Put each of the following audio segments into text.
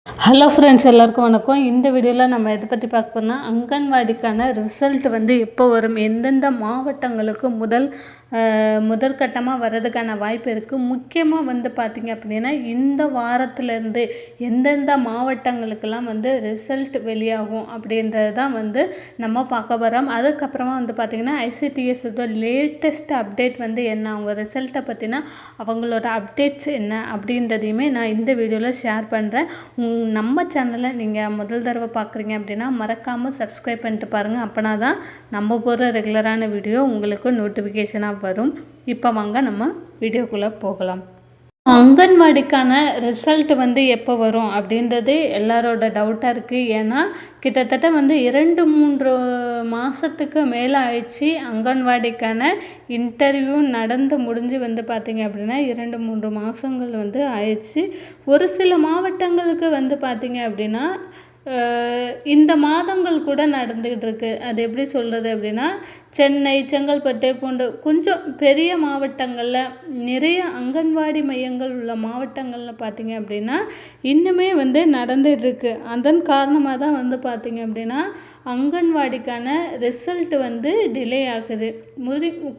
Hello friends, எல்லாருக்கும் வணக்கம். இந்த வீடியோவில் நம்ம எதை பற்றி பார்க்க போகிறோம்னா, அங்கன்வாடிக்கான ரிசல்ட் வந்து எப்போ வரும், எந்தெந்த மாவட்டங்களுக்கு முதற்கட்டமாக வர்றதுக்கான வாய்ப்பு இருக்குது. முக்கியமாக வந்து பார்த்திங்க அப்படின்னா, இந்த வாரத்துலேருந்து எந்தெந்த மாவட்டங்களுக்கெல்லாம் வந்து ரிசல்ட் வெளியாகும் அப்படின்றது தான் வந்து நம்ம பார்க்க போகிறோம். அதுக்கப்புறமா வந்து பார்த்திங்கன்னா, ஐசிடிஎஸோட லேட்டஸ்ட் அப்டேட் வந்து என்ன, அவங்க ரிசல்ட்டை பற்றினா அவங்களோட அப்டேட்ஸ் என்ன அப்படின்றதையுமே நான் இந்த வீடியோவில் ஷேர் பண்ணுறேன். நம்ம சேனலை நீங்கள் முதல் தடவை பார்க்குறீங்க அப்படின்னா மறக்காமல் சப்ஸ்கிரைப் பண்ணிட்டு பாருங்கள். அப்போனா தான் நம்ம போடுற ரெகுலரான வீடியோ உங்களுக்கு நோட்டிஃபிகேஷனாக வரும். இப்போ வாங்க நம்ம வீடியோக்குள்ளே போகலாம். அங்கன்வாடிக்கான ரிசல்ட் வந்து எப்போ வரும் அப்படின்றது எல்லாரோட டவுட்டாக இருக்குது. ஏன்னா கிட்டத்தட்ட வந்து 2-3 மாதத்துக்கு மேலே ஆயிடுச்சு அங்கன்வாடிக்கான இன்டர்வியூ நடந்து முடிஞ்சு வந்து பார்த்திங்க அப்படின்னா 2-3 மாதங்கள் வந்து ஆயிடுச்சு. ஒரு சில மாவட்டங்களுக்கு வந்து பார்த்திங்க அப்படின்னா இந்த மாதங்கள் கூட நடந்துக்கிட்டு இருக்குது. அது எப்படி சொல்கிறது அப்படின்னா, சென்னை, செங்கல்பட்டு போன்ற கொஞ்சம் பெரிய மாவட்டங்களில் நிறைய அங்கன்வாடி மையங்கள் உள்ள மாவட்டங்களில் பார்த்திங்க அப்படின்னா இன்னுமே வந்து நடந்துகிட்ருக்கு. அதன் காரணமாக தான் வந்து பார்த்திங்க அப்படின்னா அங்கன்வாடிக்கான ரிசல்ட் வந்து டிலே ஆகுது.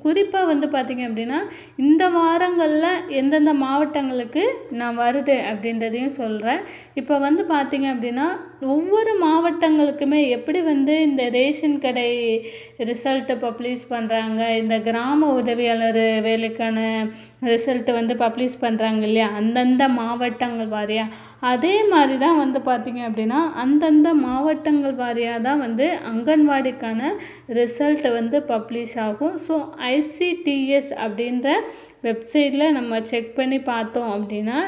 குறிப்பாக வந்து பார்த்திங்க அப்படின்னா இந்த வாரங்களில் எந்தெந்த மாவட்டங்களுக்கு நான் வருது அப்படின்றதையும் சொல்கிறேன். இப்போ வந்து பார்த்திங்க அப்படின்னா ஒவ்வொரு மாவட்டங்களுக்குமே எப்படி வந்து இந்த ரேஷன் கடை ரிசல்ட்டு பப்ளிஷ் பண்ணுறாங்க, இந்த கிராம உதவியாளர் வேலைக்கான ரிசல்ட்டு வந்து பப்ளிஷ் பண்ணுறாங்க இல்லையா, அந்தந்த மாவட்டங்கள் வாரியாக, அதே மாதிரி தான் வந்து பார்த்திங்க அப்படின்னா அந்தந்த மாவட்டங்கள் வாரியாக தான் வந்து அங்கன்வாடிக்கான ரிசல்ட் வந்து பப்ளிஷ் ஆகும். ஸோ ஐசிடிஎஸ் அப்படின்ற வெப்சைட்டில் நம்ம செக் பண்ணி பார்த்தோம் அப்படின்னா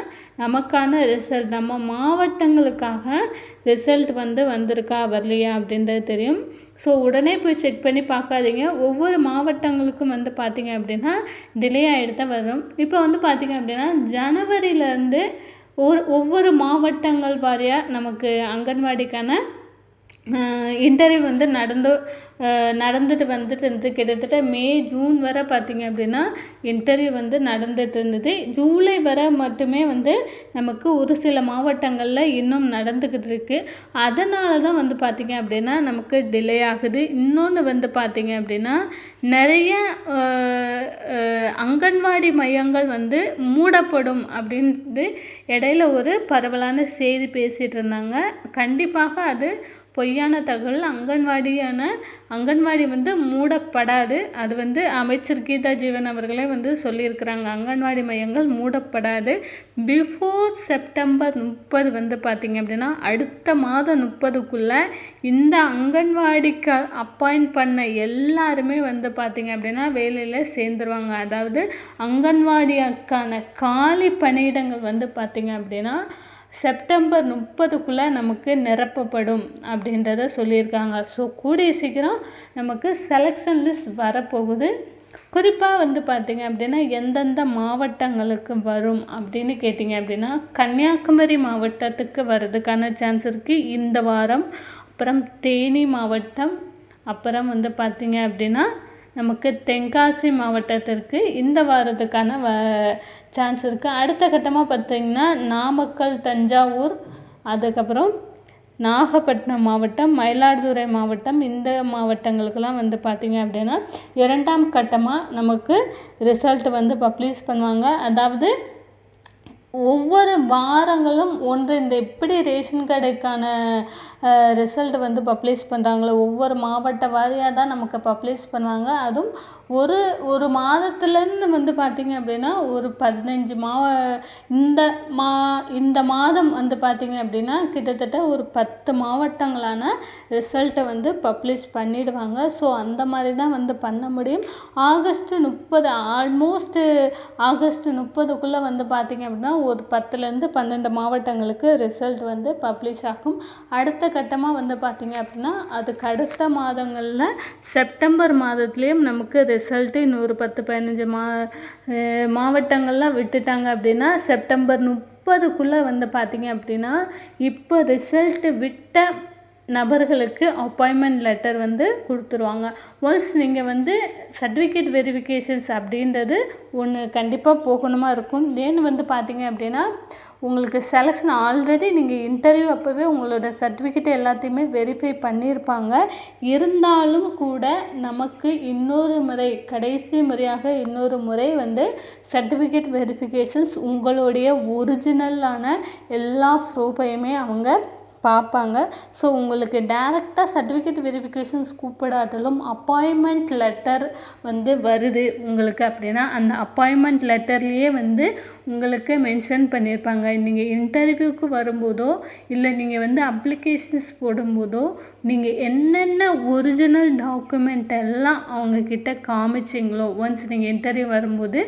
நமக்கான ரிசல்ட் நம்ம மாவட்டங்களுக்காக ரிசல்ட் வந்து வந்திருக்கா வரலையா அப்படின்றது தெரியும். ஸோ உடனே போய் செக் பண்ணி பார்க்காதீங்க. ஒவ்வொரு மாவட்டங்களுக்கும் வந்து பார்த்திங்க அப்படின்னா டிலே ஆகிட்டு தான் வரும். இப்போ வந்து பார்த்திங்க அப்படின்னா ஜனவரியிலேருந்து ஒவ்வொரு மாவட்டங்கள் வாரியாக நமக்கு அங்கன்வாடிக்கான இன்டர்வியூ வந்து நடந்துட்டு வந்துட்டு இருந்தது. கிட்டத்தட்ட மே, ஜூன் வரை பார்த்திங்க அப்படின்னா இன்டர்வியூ வந்து நடந்துட்டு இருந்தது. ஜூலை வரை மட்டுமே வந்து நமக்கு ஒரு சில மாவட்டங்களில் இன்னும் நடந்துக்கிட்டு இருக்குது. அதனால தான் வந்து பார்த்திங்க அப்படின்னா நமக்கு டிலே ஆகுது. இன்னொன்று வந்து பார்த்திங்க அப்படின்னா நிறைய அங்கன்வாடி மையங்கள் வந்து மூடப்படும் அப்படின்ட்டு இடையில ஒரு பரவலான செய்தி பேசிகிட்டு இருந்தாங்க. கண்டிப்பாக அது பொய்யான தகவல். அங்கன்வாடி வந்து மூடப்படாது. அது வந்து அமைச்சர் கீதா ஜீவன் அவர்களே வந்து சொல்லியிருக்கிறாங்க, அங்கன்வாடி மையங்கள் மூடப்படாது. பிஃபோர் செப்டம்பர் 30 வந்து பார்த்திங்க அப்படின்னா அடுத்த மாதம் 30க்குள்ளே இந்த அங்கன்வாடிக்கு அப்பாயிண்ட் பண்ண எல்லாருமே வந்து பார்த்திங்க அப்படின்னா வேலையில் சேர்ந்துருவாங்க. அதாவது அங்கன்வாடிக்கான காலி பணியிடங்கள் வந்து பார்த்திங்க அப்படின்னா செப்டம்பர் 30க்குள்ளே நமக்கு நிரப்பப்படும் அப்படின்றத சொல்லியிருக்காங்க. ஸோ கூடிய சீக்கிரம் நமக்கு செலெக்ஷன் லிஸ்ட் வரப்போகுது. குறிப்பாக வந்து பார்த்திங்க அப்படின்னா எந்தெந்த மாவட்டங்களுக்கு வரும் அப்படின்னு கேட்டிங்க அப்படின்னா கன்னியாகுமரி மாவட்டத்துக்கு வர்றதுக்கான சான்ஸ் இருக்குது இந்த வாரம். அப்புறம் தேனி மாவட்டம், அப்புறம் வந்து பார்த்திங்க அப்படின்னா நமக்கு தென்காசி மாவட்டத்திற்கு இந்த வாரத்துக்கான சான்ஸ் இருக்குது. அடுத்த கட்டமாக பார்த்திங்கன்னா நாமக்கல், தஞ்சாவூர், அதுக்கப்புறம் நாகப்பட்டினம் மாவட்டம், மயிலாடுதுறை மாவட்டம், இந்த மாவட்டங்களுக்கெல்லாம் வந்து பார்த்திங்க அப்படின்னா 2ஆம் கட்டமாக நமக்கு ரிசல்ட் வந்து பப்ளிஷ் பண்ணுவாங்க. அதாவது ஒவ்வொரு வாரங்களும் ஒன்று இந்த எப்படி ரேஷன் கடைக்கான ரிசல்ட் வந்து பப்ளிஷ் பண்ணுறாங்களோ ஒவ்வொரு மாவட்ட வாரியாக தான் நமக்கு பப்ளிஷ் பண்ணுவாங்க. அதுவும் ஒரு மாதத்துலேருந்து வந்து பார்த்திங்க அப்படின்னா ஒரு 15 இந்த மாதம் வந்து பார்த்திங்க அப்படின்னா கிட்டத்தட்ட ஒரு 10 மாவட்டங்களான ரிசல்ட்டை வந்து பப்ளிஷ் பண்ணிடுவாங்க. ஸோ அந்த மாதிரி தான் வந்து பண்ண முடியும். ஆகஸ்ட் 30 ஆல்மோஸ்ட் ஆகஸ்ட் 30க்குள்ளே வந்து பார்த்திங்க அப்படின்னா ஒரு 10லேருந்து 12 மாவட்டங்களுக்கு ரிசல்ட் வந்து பப்ளிஷ் ஆகும். அடுத்த கட்டமாக வந்து பார்த்திங்க அப்படின்னா அதுக்கு அடுத்த மாதங்களில் செப்டம்பர் மாதத்துலேயும் நமக்கு ரிசல்ட்டு இன்னொரு 10-15 மாவட்டங்கள்லாம் விட்டுட்டாங்க அப்படின்னா செப்டம்பர் 30க்குள்ளே வந்து பார்த்திங்க அப்படின்னா இப்போ ரிசல்ட்டு விட்ட நபர்களுக்கு அப்பாயின்மெண்ட் லெட்டர் வந்து கொடுத்துருவாங்க. ஒன்ஸ் நீங்கள் வந்து சர்டிஃபிகேட் வெரிஃபிகேஷன்ஸ் அப்படின்றது ஒன்று கண்டிப்பாக போகணுமா இருக்கும். ஏன்னு வந்து பார்த்தீங்க அப்படின்னா உங்களுக்கு செலெக்ஷன் ஆல்ரெடி நீங்கள் இன்டர்வியூ அப்போவே உங்களோட சர்டிஃபிகேட் எல்லாத்தையுமே வெரிஃபை பண்ணியிருப்பாங்க. இருந்தாலும் கூட நமக்கு இன்னொரு முறை, கடைசி முறையாக இன்னொரு முறை வந்து சர்டிஃபிகேட் வெரிஃபிகேஷன்ஸ் உங்களுடைய ஒரிஜினலான எல்லா ப்ரூஃபையுமே அவங்க பார்ப்பாங்க. ஸோ உங்களுக்கு டைரெக்டாக சர்டிஃபிகேட் வெரிஃபிகேஷன்ஸ் கூப்பிடாட்டாலும் அப்பாயின்மெண்ட் லெட்டர் வந்து வருது உங்களுக்கு அப்படின்னா அந்த அப்பாயின்மெண்ட் லெட்டர்லேயே வந்து உங்களுக்கு மென்ஷன் பண்ணியிருப்பாங்க. நீங்கள் இன்டர்வியூக்கு வரும்போதோ இல்லை நீங்கள் வந்து அப்ளிகேஷன்ஸ் போடும்போதோ நீங்கள் என்னென்ன ஒரிஜினல் டாக்குமெண்ட் எல்லாம் அவங்கக்கிட்ட காமிச்சிங்களோ, ஒன்ஸ் நீங்கள் இன்டர்வியூ வரும்போது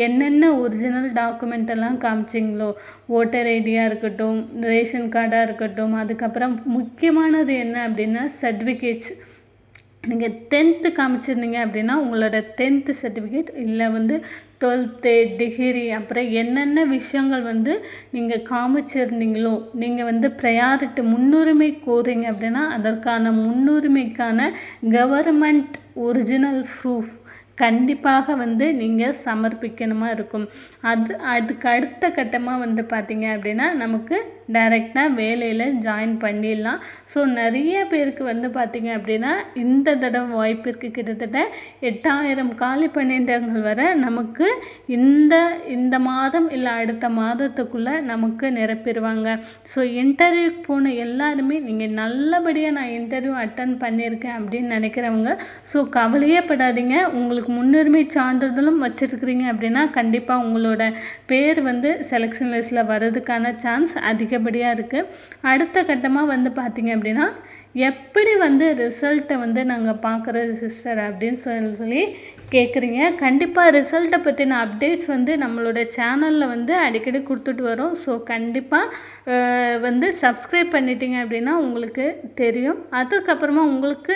என்னென்ன ஒரிஜினல் டாக்குமெண்ட் எல்லாம் காமிச்சிங்களோ, ஓட்டர் ஐடியாக இருக்கட்டும், ரேஷன் கார்டாக இருக்கட்டும், அதுக்கப்புறம் முக்கியமானது என்ன அப்படின்னா சர்டிஃபிகேட்ஸ். நீங்கள் 10th காமிச்சிருந்தீங்க அப்படின்னா உங்களோட 10th சர்டிஃபிகேட், இல்லை வந்து 12th டிகிரி, அப்புறம் என்னென்ன விஷயங்கள் வந்து நீங்கள் காமிச்சிருந்தீங்களோ, நீங்கள் வந்து ப்ரையாரிட்டி முன்னுரிமை கோருங்க அப்படின்னா அதற்கான முன்னுரிமைக்கான கவர்மெண்ட் ஒரிஜினல் ப்ரூஃப் கண்டிப்பாக வந்து நீங்கள் சமர்ப்பிக்கணுமா இருக்கும். அதுக்கு அடுத்த கட்டமாக வந்து பார்த்திங்க அப்படின்னா நமக்கு டைரெக்டாக வேலையில் ஜாயின் பண்ணிடலாம். ஸோ நிறைய பேருக்கு வந்து பார்த்திங்க அப்படின்னா இந்த தடவை வாய்ப்பு இருக்குது. கிட்டத்தட்ட 8000 காலி பணியிடங்கள் வர நமக்கு இந்த மாதம் இல்லை அடுத்த மாதத்துக்குள்ளே நமக்கு நிரப்பிடுவாங்க. ஸோ இன்டர்வியூக்கு போன எல்லாருமே நீங்கள் நல்லபடியாக நான் இன்டர்வியூ அட்டன் பண்ணியிருக்கேன் அப்படின்னு நினைக்கிறவங்க ஸோ கவலையே படாதீங்க. உங்களுக்கு முன்னுரிமை சான்றிதழும் வச்சுருக்கிறீங்க அப்படின்னா கண்டிப்பாக உங்களோட பேர் வந்து செலெக்ஷன் லிஸ்ட்டில் வர்றதுக்கான சான்ஸ் அதிகப்படியாக இருக்குது. அடுத்த கட்டமாக வந்து பார்த்திங்க அப்படின்னா எப்படி வந்து ரிசல்ட்டை வந்து நாங்கள் பார்க்குறது சிஸ்டர் அப்படின்னு சொல்லி கேட்குறீங்க. கண்டிப்பாக ரிசல்ட்டை பற்றின அப்டேட்ஸ் வந்து நம்மளோட சேனலில் வந்து அடிக்கடி கொடுத்துட்டு வரோம். ஸோ கண்டிப்பாக வந்து சப்ஸ்கிரைப் பண்ணிட்டீங்க அப்படின்னா உங்களுக்கு தெரியும். அதுக்கப்புறமா உங்களுக்கு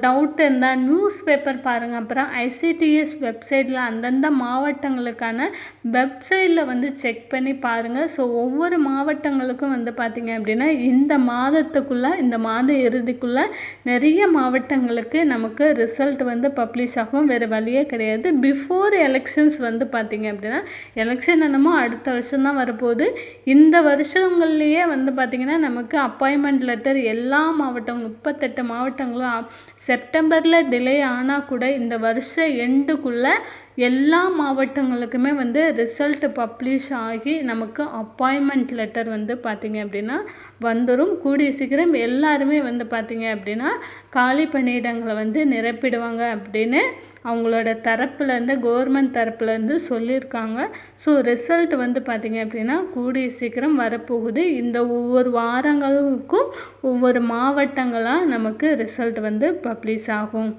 டவுட் இருந்தால் நியூஸ் பேப்பர் பாருங்கள். அப்புறம் ICTS வெப்சைட்டில் அந்தந்த மாவட்டங்களுக்கான வெப்சைட்டில் வந்து செக் பண்ணி பாருங்கள். ஸோ ஒவ்வொரு மாவட்டங்களுக்கும் வந்து பார்த்திங்க அப்படின்னா இந்த மாதத்துக்குள்ளே, இந்த மாத இறுதிக்குள்ளே நிறைய மாவட்டங்களுக்கு நமக்கு ரிசல்ட் வந்து பப்ளிஷ் ஆகும். வேறு வழியே கிடையாது. பிஃபோர் எலெக்ஷன்ஸ் வந்து பார்த்திங்க அப்படின்னா எலெக்ஷன் என்னமோ அடுத்த வருஷம் தான் வரப்போகுது. இந்த வருஷங்கள்லேயே வந்து பார்த்திங்கன்னா நமக்கு அப்பாயின்மெண்ட் லெட்டர் எல்லா மாவட்டங்களும் 38 மாவட்டங்களும் செப்டம்பரில் டிலே ஆனால் கூட இந்த வருஷம் எண்டுக்குள்ளே எல்லா மாவட்டங்களுக்குமே வந்து ரிசல்ட் பப்ளிஷ் ஆகி நமக்கு அப்பாயின்மெண்ட் லெட்டர் வந்து பார்த்திங்க அப்படின்னா வந்துடும். கூடிய சீக்கிரம் எல்லாருமே வந்து பார்த்திங்க அப்படின்னா காலி பணியிடங்களை வந்து நிரப்பிடுவாங்க அப்படின்னு அவங்களோட தரப்புலேருந்து, கவர்மெண்ட் தரப்புலேருந்து சொல்லியிருக்காங்க. ஸோ ரிசல்ட் வந்து பார்த்திங்க அப்படின்னா கூடிய சீக்கிரம் வரப்போகுது. இந்த ஒவ்வொரு வாரங்களுக்கும் ஒவ்வொரு மாவட்டங்களாக நமக்கு ரிசல்ட் வந்து பப்ளிஷ் ஆகும்.